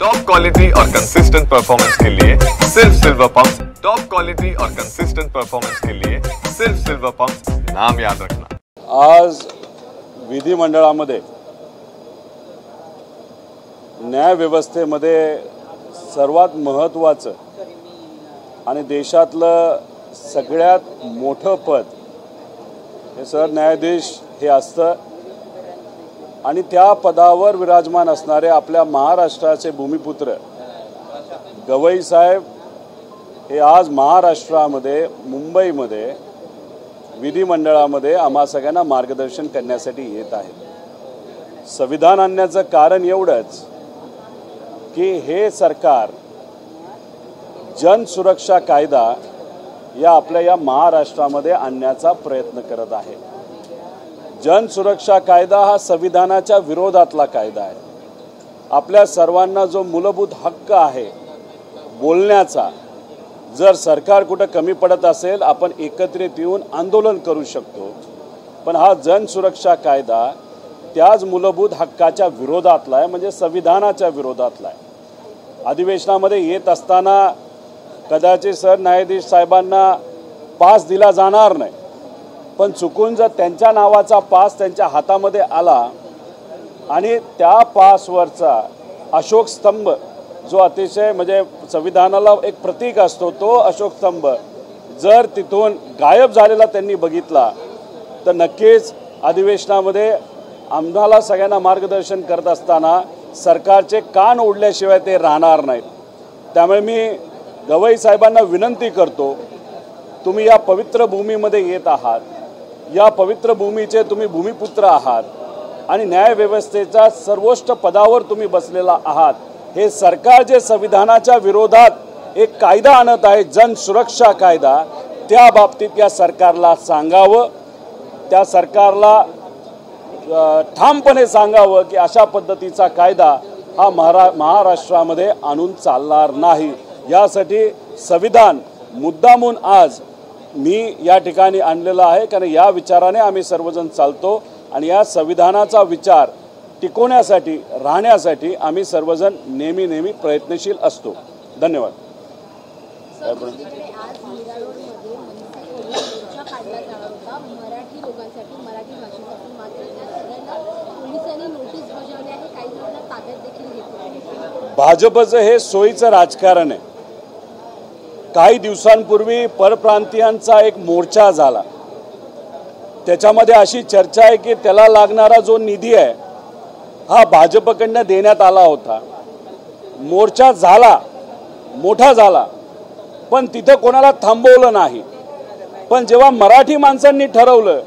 Top quality और consistent performance के लिए सिर्फ सिल्वर पंप्स। टॉप क्वालिटी और कंसिस्टेंट परफॉर्मेंस के लिए सिर्फ सिल्वर पंप्स, नाम याद रखना। आज विधिमंडळामध्ये न्याय व्यवस्थेमध्ये सर्वात महत्त्वाचं आणि देशातलं सगळ्यात मोठं पद हे सरन्यायाधीश हे असतं आणि त्या पदावर विराजमान असणारे आपल्या महाराष्ट्राचे भूमिपुत्र गवई साहेब हे आज महाराष्ट्रामध्ये मुंबईमध्ये विधिमंडळामध्ये आम्हा सगळ्यांना मार्गदर्शन करण्यासाठी येत आहेत। संविधान आणण्याचं कारण एवढंच की हे सरकार जनसुरक्षा कायदा या आपल्या या महाराष्ट्रामध्ये आणण्याचा प्रयत्न करत आहे। जनसुरक्षा कायदा हा संविधानाच्या विरोधातला कायदा आहे। आपल्या सर्वांना जो मूलभूत हक्क आहे बोलण्याचा, जर सरकार कुठे कमी पडत असेल आपण एकत्रित येऊन आंदोलन करू शकतो, पण हा जनसुरक्षा कायदा त्याच मूलभूत हक्काच्या विरोधातला आहे, म्हणजे संविधानाच्या विरोधातला आहे। अधिवेशनामध्ये येत असताना कदाचित सरन्यायाधीश साहेबांना पास दिला जाणार नाही, पण चुकून जर त्यांच्या नावाचा पास त्यांच्या हातामध्ये आला आणि त्या पासवरचा अशोक स्तंभ जो अतिशय म्हणजे संविधानाला एक प्रतीक असतो, तो अशोक स्तंभ जर तिथून गायब झालेला त्यांनी बघितला तर नक्कीच अधिवेशनामध्ये आम्हाला सगळ्यांना मार्गदर्शन करत असताना सरकारचे कान ओढल्याशिवाय ते राहणार नाहीत। त्यामुळे मी गवई साहेबांना विनंती करतो, तुम्ही या पवित्र भूमीमध्ये येत आहात, या पवित्र भूमीचे तुम्ही भूमिपुत्र आहात आणि न्याय व्यवस्थेच्या सर्वोच्च पदावर तुम्ही बसलेला आहात। हे सरकार जे संविधानाच्या विरोधात एक कायदा आणत आहे जनसुरक्षा कायदा, त्या बाबतीत या सरकारला सांगावं, त्या सरकारला ठामपणे सांगावं की अशा पद्धतीचा कायदा हा महाराष्ट्रामध्ये आणून चालणार नाही। यासाठी संविधान मुद्दामून आज मी या ठिकाणी आणलेला आहे, कारण या विचाराने आम्ही सर्वजण चालतो आणि या संविधानाचा विचार टिकवण्यासाठी राहण्यासाठी आम्ही सर्वजण नेहमी प्रयत्नशील असतो। धन्यवाद। भाजपचं हे सोयीचं राजकारण आहे। काही दिवसांपूर्वी परप्रांतीयांचा एक मोर्चा झाला, त्याच्यामध्ये अशी चर्चा आहे की त्याला लागणारा जो निधी आहे हा भाजपकडनं देण्यात आला होता। मोर्चा झाला, मोठा झाला, पण तिथं कोणाला थांबवलं नाही। पण जेव्हा मराठी माणसांनी ठरवलं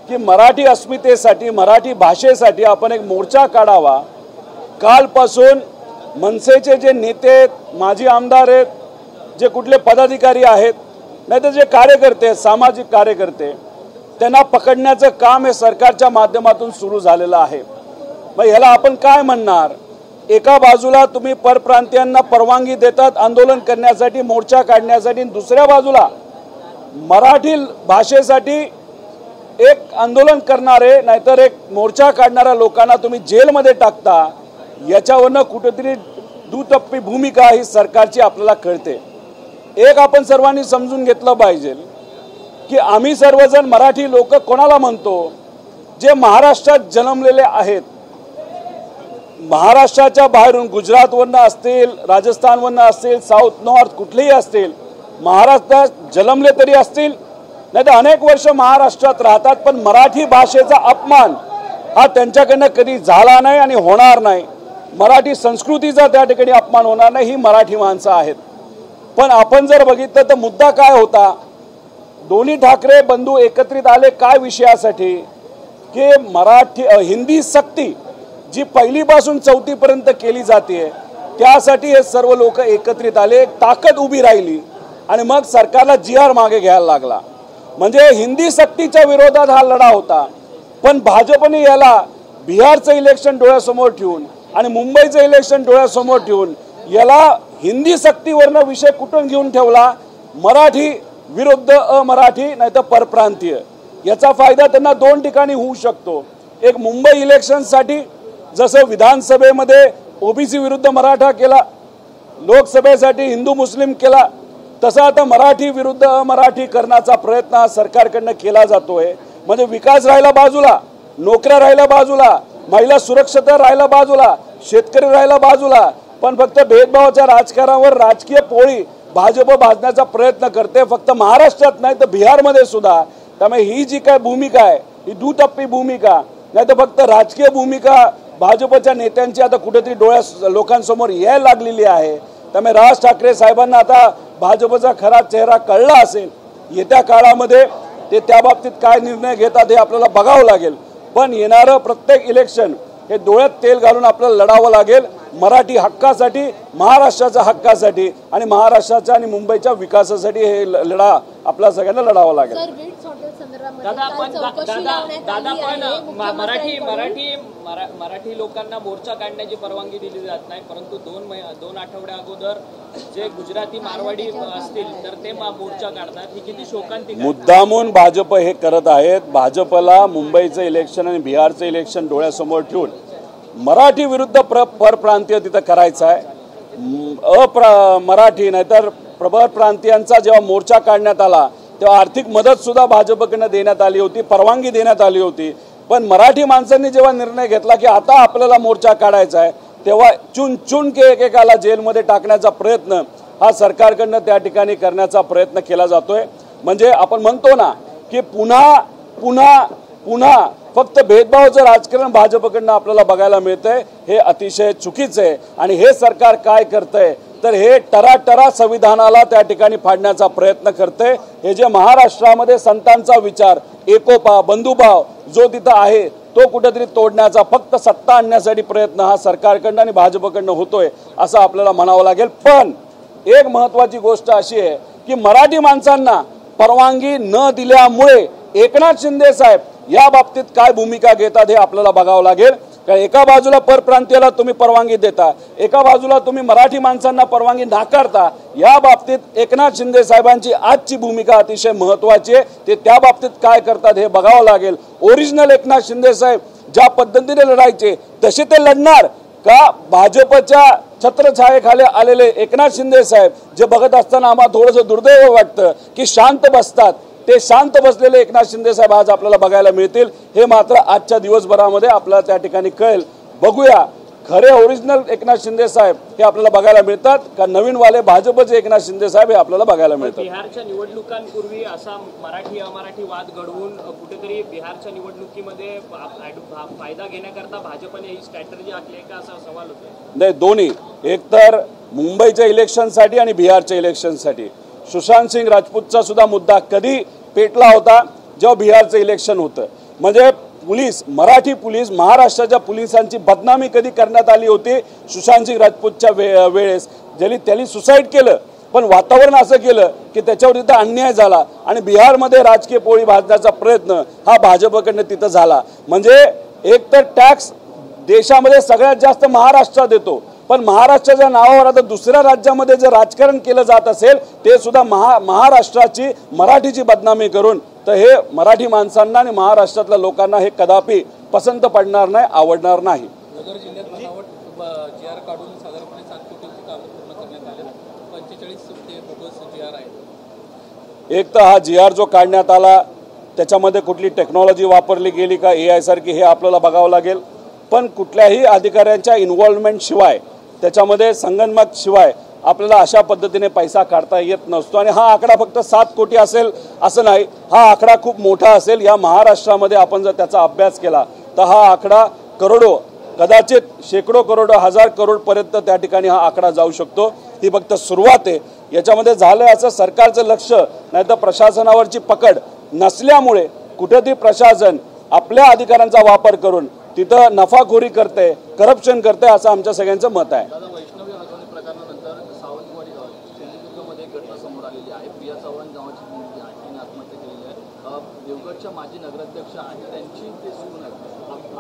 की मराठी अस्मितेसाठी मराठी भाषेसाठी आपण एक मोर्चा काढावा, कालपासून मनसेचे जे नेते माजी आमदार आहेत, जे कुठले पदाधिकारी आहेत, नाहीतर जे कार्यकर्ते आहेत, सामाजिक कार्यकर्ते, त्यांना पकडण्याचं काम हे सरकारच्या माध्यमातून सुरू झालेलं आहे। मग ह्याला आपण काय म्हणणार? एका बाजूला तुम्ही परप्रांतीयांना परवानगी देतात आंदोलन करण्यासाठी, मोर्चा काढण्यासाठी, दुसऱ्या बाजूला मराठी भाषेसाठी एक आंदोलन करणारे नाहीतर एक मोर्चा काढणाऱ्या लोकांना तुम्ही जेलमध्ये टाकता। याच्यावरनं कुठेतरी दुटप्पी भूमिका ही सरकारची आपल्याला कळते। एक आपण सर्वांनी समजून घेतलं पाहिजे की आम्ही सर्वजण मराठी लोक कोणाला म्हणतो? जे महाराष्ट्रात जन्मलेले आहेत, महाराष्ट्राच्या बाहेरून गुजरातवरनं असतील, राजस्थानवरनं असतील, साऊथ नॉर्थ कुठलेही असतील, महाराष्ट्रात जन्मले तरी असतील, नाही तर अनेक वर्ष महाराष्ट्रात राहतात, पण मराठी भाषेचा अपमान हा त्यांच्याकडनं कधी झाला नाही आणि होणार नाही। मराठी संस्कृतीचा त्या ठिकाणी अपमान होणार नाही, ही मराठी माणसं आहेत। पण आपण जर बघितलं तर मुद्दा काय होता? दोन्ही ठाकरे बंधू एकत्रित आले काय विषयासाठी? की मराठी हिंदी सक्ती जी पहिलीपासून चौथीपर्यंत केली जाते त्यासाठी हे सर्व लोक एकत्रित आले, एक ताकद उभी राहिली आणि मग सरकारला जी.आर. मागे घ्यायला लागला। म्हणजे हिंदी सक्तीच्या विरोधात हा लढा होता, पण भाजपने याला बिहारचं इलेक्शन डोळ्यासमोर ठेवून आणि मुंबईचं इलेक्शन डोळ्यासमोर ठेवून याला हिंदी सक्तीवरनं विषय कुठून घेऊन ठेवला? मराठी विरुद्ध अमराठी नाहीतर परप्रांतीय, याचा फायदा त्यांना दोन ठिकाणी होऊ शकतो। एक मुंबई इलेक्शनसाठी जसं विधानसभेमध्ये ओबीसी विरुद्ध मराठा केला, लोकसभेसाठी हिंदू मुस्लिम केला, तसा आता मराठी विरुद्ध मराठी करण्याचा प्रयत्न हा सरकारकडनं केला जातोय। म्हणजे विकास राहिला बाजूला, नोकऱ्या राहिला बाजूला, महिला सुरक्षितता राहिला बाजूला, शेतकरी राहिला बाजूला, पण फक्त भेदभावाच्या राजकारणावर राजकीय पोळी भाजप भाजण्याचा प्रयत्न करते, फक्त महाराष्ट्रात नाही तर बिहारमध्ये सुद्धा। त्यामुळे ही जी काय भूमिका आहे ही दुटप्पी भूमिका नाही तर फक्त राजकीय भूमिका भाजपच्या नेत्यांची आता कुठेतरी डोळ्या लोकांसमोर यायला लागलेली आहे। त्यामुळे राज ठाकरे साहेबांना आता भाजपचा खरा चेहरा कळला असेल। येत्या काळामध्ये ते त्या बाबतीत काय निर्णय घेतात हे आपल्याला बघावं लागेल, पण येणारं प्रत्येक इलेक्शन हे डोळ्यात तेल घालून आपल्याला लढावं लागेल मराठी हक्कासाठी, महाराष्ट्राच्या हक्कासाठी आणि महाराष्ट्राच्या आणि मुंबईच्या विकासासाठी। हे लढा आपल्या सगळ्यांना लढावा लागेल। मराठी लोकांना मोर्चा काढण्याची परवानगी दिली जात नाही, परंतु दोन आठवड्या अगोदर जे गुजराती मारवाडी असतील तर ते मोर्चा काढतात, ही किती शोकांतिक आहे। मुद्दामून भाजप हे करत आहेत। भाजपला मुंबईचं इलेक्शन आणि बिहारचं इलेक्शन डोळ्यासमोर ठेवून मराठी विरुद्ध परप्रांतीय तिथं करायचं आहे। मराठी नाहीतर प्रबळ प्रांतीयांचा जेव्हा मोर्चा काढण्यात आला तेव्हा आर्थिक मदत सुद्धा भाजपकडनं देण्यात आली होती, परवानगी देण्यात आली होती, पण मराठी माणसांनी जेव्हा निर्णय घेतला की आता आपल्याला मोर्चा काढायचा आहे तेव्हा चुन चुन के एकेकाला जेलमध्ये टाकण्याचा प्रयत्न हा सरकारकडनं त्या ठिकाणी करण्याचा प्रयत्न केला जातोय। म्हणजे आपण म्हणतो ना की पुन्हा पुन्हा पुन्हा फक्त भेदभावाचं राजकारण भाजपकडनं आपल्याला बघायला मिळतंय, हे अतिशय चुकीचं आहे। आणि हे सरकार काय करतंय तर हे टराटरा संविधानाला त्या ठिकाणी फाडण्याचा प्रयत्न करते। हे जे महाराष्ट्रामध्ये संतांचा विचार, एकोपा, बंधुभाव जो तिथं आहे तो कुठेतरी तोडण्याचा फक्त सत्ता आणण्यासाठी प्रयत्न हा सरकारकडनं आणि भाजपकडनं होतोय असं आपल्याला म्हणावं लागेल। पण एक महत्त्वाची गोष्ट अशी आहे की मराठी माणसांना परवानगी न दिल्यामुळे एकनाथ शिंदे साहेब या बाबतीत काय भूमिका घेतात हे आपल्याला बघावं लागेल। कारण एका बाजूला परप्रांतीयाला तुम्ही परवानगी देता, एका बाजूला तुम्ही मराठी माणसांना परवानगी नाकारता। या बाबतीत एकनाथ शिंदे साहेबांची आजची भूमिका अतिशय महत्त्वाची आहे, ते त्या बाबतीत काय करतात हे बघावं लागेल। ओरिजिनल एकनाथ शिंदे साहेब ज्या पद्धतीने लढायचे तसे ते लढणार का भाजपच्या छत्रछायेखाली आलेले एकनाथ शिंदे साहेब जे बघत असताना आम्हाला थोडंसं दुर्दैव वाटतं की शांत बसतात, ते शांत बसलेले एकनाथ शिंदे साहेब आज आपल्याला बघायला मिळतील। हे मात्र आजच्या दिवसभरामध्ये आपल्याला त्या ठिकाणी कळेल। बघूया खरे ओरिजिनल एकनाथ शिंदे साहेब हे आपल्याला बघायला मिळतात का नवीन वाले भाजपचे एकनाथ शिंदे साहेब हे आपल्याला बघायला मिळतात। बिहारच्या निवडणुकांपूर्वी असा मराठी अमराठी वाद घडवून कुठेतरी बिहारच्या निवडणुकीमध्ये फायदा घेण्याकरता भाजपने ही स्ट्रॅटर्जी आखली आहे का असा सवाल होतो। नाही, दोन्ही, एक तर मुंबईच्या इलेक्शनसाठी आणि बिहारच्या इलेक्शनसाठी सुशांत सिंग राजपूतचा सुद्धा मुद्दा कधी पेटला होता जेव्हा बिहारचं इलेक्शन होतं। म्हणजे पोलीस, मराठी पोलीस, महाराष्ट्राच्या पोलिसांची बदनामी कधी करण्यात आली होती सुशांत सिंग राजपूतच्या वेळेस, ज्यांनी त्यांनी सुसाईड केलं पण वातावरण असं केलं की त्याच्यावर तिथं अन्याय झाला आणि बिहारमध्ये राजकीय पोळी भाजण्याचा प्रयत्न हा भाजपकडनं तिथं झाला। म्हणजे एक तर टॅक्स देशामध्ये सगळ्यात जास्त महाराष्ट्रात देतो, पण महाराष्ट्राच्या नावावर आता दुसऱ्या राज्यामध्ये जे राजकारण केलं जात असेल ते सुद्धा महाराष्ट्राची मराठीची बदनामी करून, तर हे मराठी माणसांना आणि महाराष्ट्रातल्या लोकांना हे कदापि पसंत पडणार नाही, आवडणार नाही। नगर जिल्ह्यात बनावट जीआर काढून साधारणपणे 7 कोटींची कामं पूर्ण करण्यात आले, 45 ते बोगस जीआर आहेत। एक तर हा जीआर जो काढण्यात आला त्याच्यामध्ये कुठली टेक्नॉलॉजी वापरली गेली का AI सारखी हे आपल्याला बघावं लागेल, पण कुठल्याही अधिकाऱ्यांच्या इन्व्हॉल्वमेंट शिवाय त्याच्यामध्ये संगनमत शिवाय आपल्याला अशा पद्धतीने पैसा काढता येत नसतो। आणि हा आकडा फक्त 7 कोटी असेल असं नाही, हा आकडा खूप मोठा असेल। या महाराष्ट्रामध्ये आपण जर त्याचा अभ्यास केला तर हा आकडा करोडो, कदाचित शेकडो करोड, हजार करोड पर्यंत त्या ठिकाणी हा आकडा जाऊ शकतो। ही फक्त सुरुवात आहे। याच्यामध्ये झालं असं सरकारचं लक्ष नाही तर प्रशासनावरची पकड नसल्यामुळे कुठेतरी प्रशासन आपल्या अधिकारांचा वापर करून तिथं नफाखोरी करते, करप्शन करते असं आमच्या सगळ्यांचं मत आहे। वैष्णवी हगवणे प्रकरणानंतर सावंतवाडी सिंधुदुर्गमध्ये एक घटना समोर आलेली आहे। प्रिया चव्हाण नावाची मुलगी आहे, तिने आत्महत्या केलेली आहे। देवगडच्या माजी नगराध्यक्ष आहेत त्यांची ते सून आहे,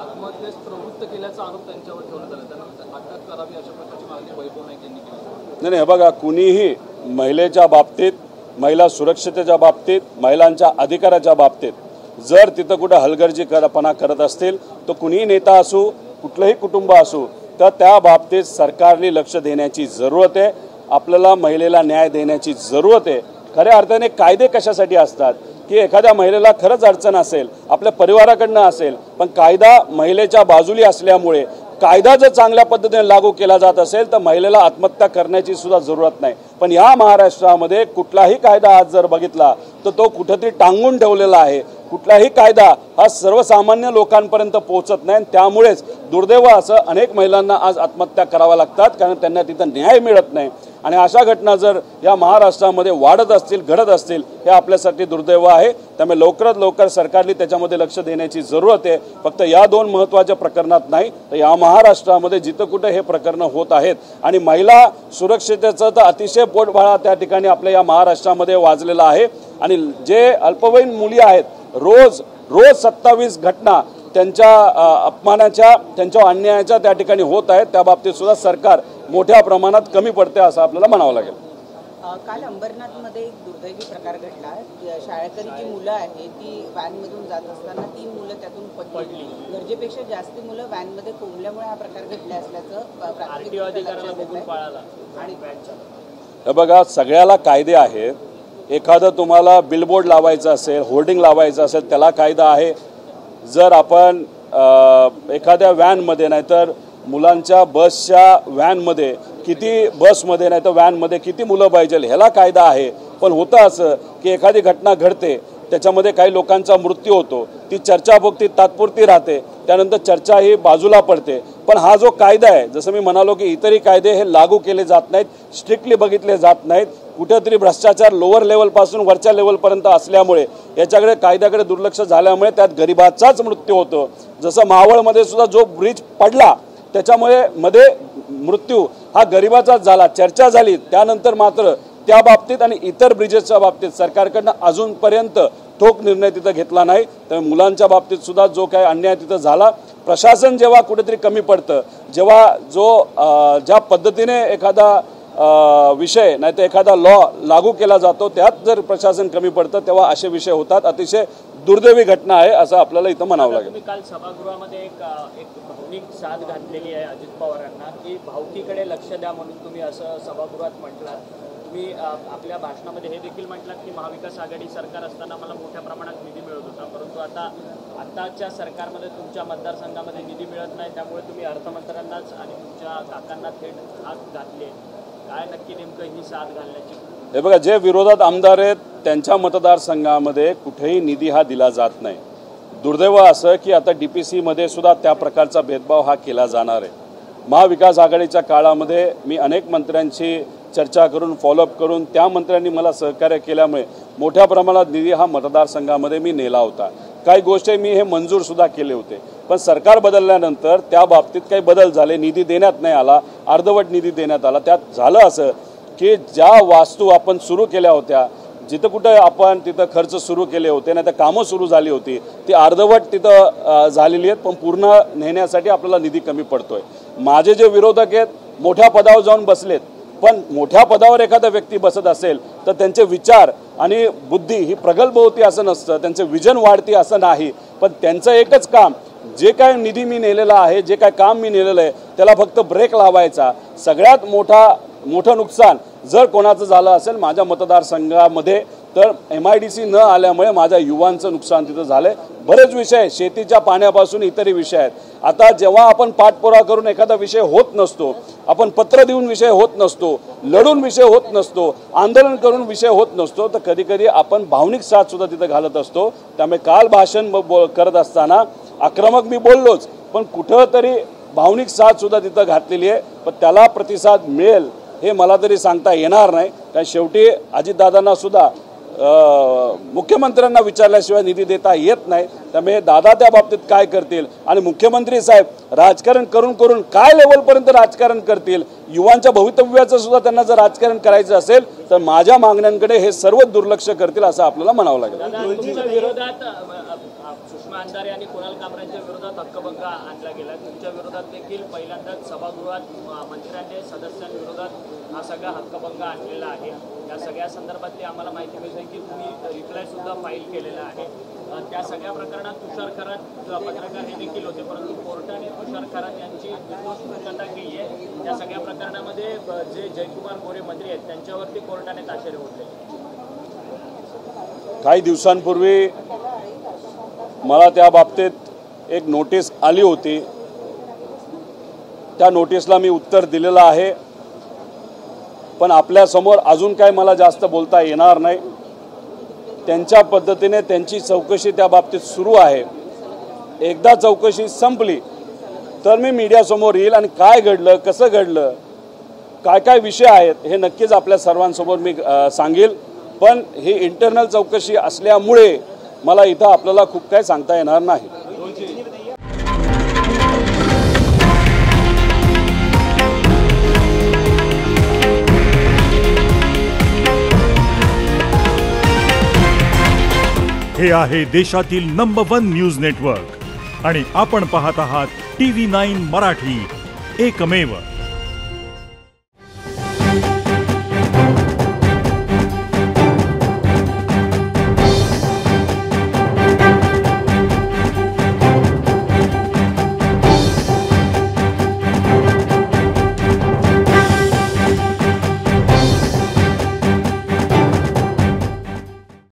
आत्महत्येस प्रवृत्त केल्याचा आरोप त्यांच्यावर ठेवण्यात आला, त्यांना अटक करावी अशा प्रकारची मागणी वैभव नाईक यांनी केली। नाही, बघा, कुणीही महिलेच्या बाबतीत, महिला सुरक्षिततेच्या बाबतीत, महिलांच्या अधिकाराच्या बाबतीत जर तिथं कुठं हलगर्जीपणा करत असतील तर कुणीही नेता असो, कुठलंही कुटुंब असो, तर त्या बाबतीत सरकारने लक्ष देण्याची जरूरत आहे. आपल्याला महिलेला न्याय देण्याची जरूरत आहे. खऱ्या अर्थाने कायदे कशासाठी असतात की एखाद्या महिलेला खरंच अडचण असेल, आपल्या परिवाराकडनं असेल, पण कायदा महिलेच्या बाजूली असल्यामुळे कायदा जर चांगल्या पद्धतीने लागू केला जात असेल तर महिलेला आत्महत्या करण्याची सुद्धा जरूरत नाही. पण या महाराष्ट्रामध्ये कुठलाही कायदा आज जर बघितला तर तो कुठेतरी टांगून ठेवलेला आहे. कुठलाही कायदा हा सर्वसामान्य लोकांपर्यंत पोहोचत नाही. त्यामुळेच दुर्दैव असं अनेक महिलांना आज आत्महत्या कराव्या लागतात, कारण त्यांना तिथं न्याय मिळत नाही. आणि अशा घटना जर या महाराष्ट्रामध्ये वाढत असतील, घडत असतील, हे आपल्यासाठी दुर्दैव आहे. त्यामुळे लवकरात लवकर सरकारने त्याच्यामध्ये लक्ष देण्याची जरूरत आहे. फक्त या 2 महत्त्वाच्या प्रकरणात नाही तर या महाराष्ट्रामध्ये जिथं कुठं हे प्रकरणं होत आहेत. आणि महिला सुरक्षिततेचं तर अतिशय पोटबाळा त्या ठिकाणी आपल्या या महाराष्ट्रामध्ये वाजलेला आहे. आणि जे अल्पवयीन मुली आहेत, रोज 27 घटना त्यांच्या अपमानाच्या, त्यांच्या अन्यायाच्या त्या ठिकाणी होत आहेत. त्या बाबतीत सुद्धा सरकार मोठ्या प्रमाणात कमी पडते असं आपल्याला म्हणावं लागेल. काल अंबरनाथमध्ये एक दुर्दैवी प्रकार घडला. शाळकरी जी मुलं आहेत ती व्हॅनमधून जात असताना 3 मुलं त्यातून पडली. गरजेपेक्षा जास्त मुलं व्हॅनमध्ये कोंबल्यामुळे हा प्रकार घडला असल्याचं प्राथमिक अधिकाऱ्याला बघून कळालं. आणि हे बघा, सगळ्याला कायदे आहेत. एखादं तुम्हाला बिलबोर्ड लावायचं असेल, होर्डिंग लावायचं असेल, त्याला कायदा आहे. जर आपण एखाद्या व्हॅनमध्ये नाहीतर मुलांच्या बसच्या व्हॅनमध्ये किती, बसमध्ये नाही तर व्हॅनमध्ये किती मुलं पाहिजे ह्याला कायदा आहे. पण होतं असं की एखादी घटना घडते, त्याच्यामध्ये काही लोकांचा मृत्यू होतो, ती चर्चा फक्त तात्पुरती राहते, त्यानंतर चर्चा ही बाजूला पडते. पण हा जो कायदा आहे, जसं मी म्हणालो की इतरही कायदे हे लागू केले जात नाहीत, स्ट्रिक्टली बघितले जात नाहीत. कुठेतरी भ्रष्टाचार लोअर लेवलपासून वरच्या लेवलपर्यंत असल्यामुळे याच्याकडे, कायद्याकडे दुर्लक्ष झाल्यामुळे त्यात गरिबाचाच मृत्यू होतो. जसं मावळमध्ये सुद्धा जो ब्रिज पडला त्याच्यामुळे मध्ये मृत्यू हा गरिबाचाच झाला, चर्चा झाली. त्यानंतर मात्र त्या बाबतीत आणि इतर ब्रिजेसच्या बाबतीत सरकारकडनं अजूनपर्यंत ठोक निर्णय तिथं घेतला नाही. त्यामुळे मुलांच्या बाबतीत सुद्धा जो काही अन्याय तिथं झाला, प्रशासन जेव्हा कुठेतरी कमी पडतं, जेव्हा ज्या पद्धतीने एखादा विषय नाही तर एखादा लॉ लागू केला जातो त्यात जर प्रशासन कमी पडतं तेव्हा असे विषय होतात. अतिशय दुर्दैवी घटना आहे असं आपल्याला इथं म्हणावं लागेल. काल सभागृहामध्ये एक भावनिक साथ घातलेली आहे अजित पवारांना की भावकीकडे लक्ष द्या म्हणून तुम्ही असं सभागृहात म्हटलात. तुम्ही आपल्या भाषणामध्ये हे देखील म्हटलात की महाविकास आघाडी सरकार असताना मला मोठ्या प्रमाणात निधी मिळत होता, परंतु आताच्या सरकारमध्ये तुमच्या मतदारसंघामध्ये निधी मिळत नाही, त्यामुळे तुम्ही अर्थमंत्र्यांनाच आणि तुमच्या काकांना थेट हात घातले. काय नक्की नेमकं ही साथ घालण्याची? हे बघा, जे विरोधात आमदार आहेत त्यांच्या मतदारसंघामध्ये कुठेही निधी हा दिला जात नाही. दुर्दैव असं की आता DPCमध्ये सुद्धा त्या प्रकारचा भेदभाव हा केला जाणार आहे. महाविकास आघाडीच्या काळामध्ये मी अनेक मंत्र्यांची चर्चा करून, फॉलोअप करून, त्या मंत्र्यांनी मला सहकार्य केल्यामुळे मोठ्या प्रमाणात निधी हा मतदारसंघामध्ये मी नेला होता. काही गोष्टी मी हे मंजूर सुद्धा केले होते. पण सरकार बदलल्यानंतर त्या बाबतीत काही बदल झाले, निधी देण्यात नाही आला, अर्धवट निधी देण्यात आला. त्यात झालं असं की ज्या वास्तू आपण सुरू केल्या होत्या, जिथं कुठं आपण तिथं खर्च सुरू केले होते, नाही तर कामं सुरू झाली होती, ती अर्धवट तिथं झालेली आहेत. पण पूर्ण नेण्यासाठी आपल्याला निधी कमी पडतोय. माझे जे विरोधक आहेत मोठ्या पदावर जाऊन बसलेत, पण मोठ्या पदावर एखादा व्यक्ती बसत असेल तर त्यांचे विचार आणि बुद्धी ही प्रगल्भ होती असं नसतं, त्यांचं विजन वाढती असं नाही. पण त्यांचं एकच काम, जे काय निधी मी नेलेला आहे, जे काय काम मी नेलेलं आहे त्याला फक्त ब्रेक लावायचा. सगळ्यात मोठं नुकसान जर कोणाचं झालं असेल माझ्या मतदारसंघामध्ये तर MIDC न आल्यामुळे माझ्या युवांचं नुकसान तिथं झालंय. बरेच विषय, शेतीच्या पाण्यापासून इतरही विषय आहेत. आता जेव्हा आपण पाठपुरावा करून एखादा विषय होत नसतो, आपण पत्र देऊन विषय होत नसतो, लढून विषय होत नसतो, आंदोलन करून विषय होत नसतो, तर कधी कधी आपण भावनिक साथ सुद्धा तिथं घालत असतो. त्यामुळे काल भाषण करत असताना आक्रमक मी बोललोच, पण कुठं तरी भावनिक साथ सुद्धा तिथं घातलेली आहे. पण त्याला प्रतिसाद मिळेल हे मला तरी सांगता येणार नाही, कारण शेवटी अजितदादांना सुद्धा मुख्यमंत्र्यांना विचारल्याशिवाय निधी देता येत नाही. त्यामुळे दादा त्या बाबतीत काय करतील आणि मुख्यमंत्री साहेब राजकारण करून करून काय लेवलपर्यंत राजकारण करतील, युवांच्या भवितव्याचं सुद्धा त्यांना जर राजकारण करायचं असेल तर माझ्या मागण्यांकडे हे सर्व दुर्लक्ष करतील असं आपल्याला म्हणावं लागेल. तुमच्या विरोधात सुषमा अंधारे आणि कुणाल कामरांच्या विरोधात हक्कभंग आणला गेला. तुमच्या विरोधात देखील पहिल्यांदाच सभागृहात मंत्र्यांनी सदस्यांविरोधात हा सगळा हक्कभंग आणलेला आहे। या सगळ्या संदर्भात ते आम्हाला माहिती मिळते की तुम्ही रिप्लाय सुद्धा फाईल केलेला आहे। त्या सगळ्या प्रकरणात तुषार खरात पत्रकार हे देखील होते, परंतु कोर्टाने तुषार खरात यांची निर्दोष मुक्तता केली आहे। त्या सगळ्या प्रकरणामध्ये जे जयकुमार गोरे मंत्री आहेत त्यांच्यावरती कोर्टाने ताशेरे ओढले। काही दिवसांपूर्वी मला त्या बाबतीत एक नोटीस आली होती, त्या नोटीसला मी उत्तर दिलेलं आहे, पण आपल्यासमोर अजून काय मला जास्त बोलता येणार नाही। त्यांच्या पद्धतीने त्यांची चौकशी त्या बाबतीत सुरू आहे। एकदा चौकशी संपली तर मी मीडियासमोर येईल आणि काय घडलं, कसं घडलं, काय काय विषय आहेत हे नक्कीच आपल्या सर्वांसमोर मी सांगेल। पण ही इंटरनल चौकशी असल्यामुळे मला इथं आपल्याला खूप काही सांगता येणार नाही। हे आहे देशातील नंबर 1 न्यूज नेटवर्क आणि आपण पाहत आहात TV9 मराठी, एकमेव।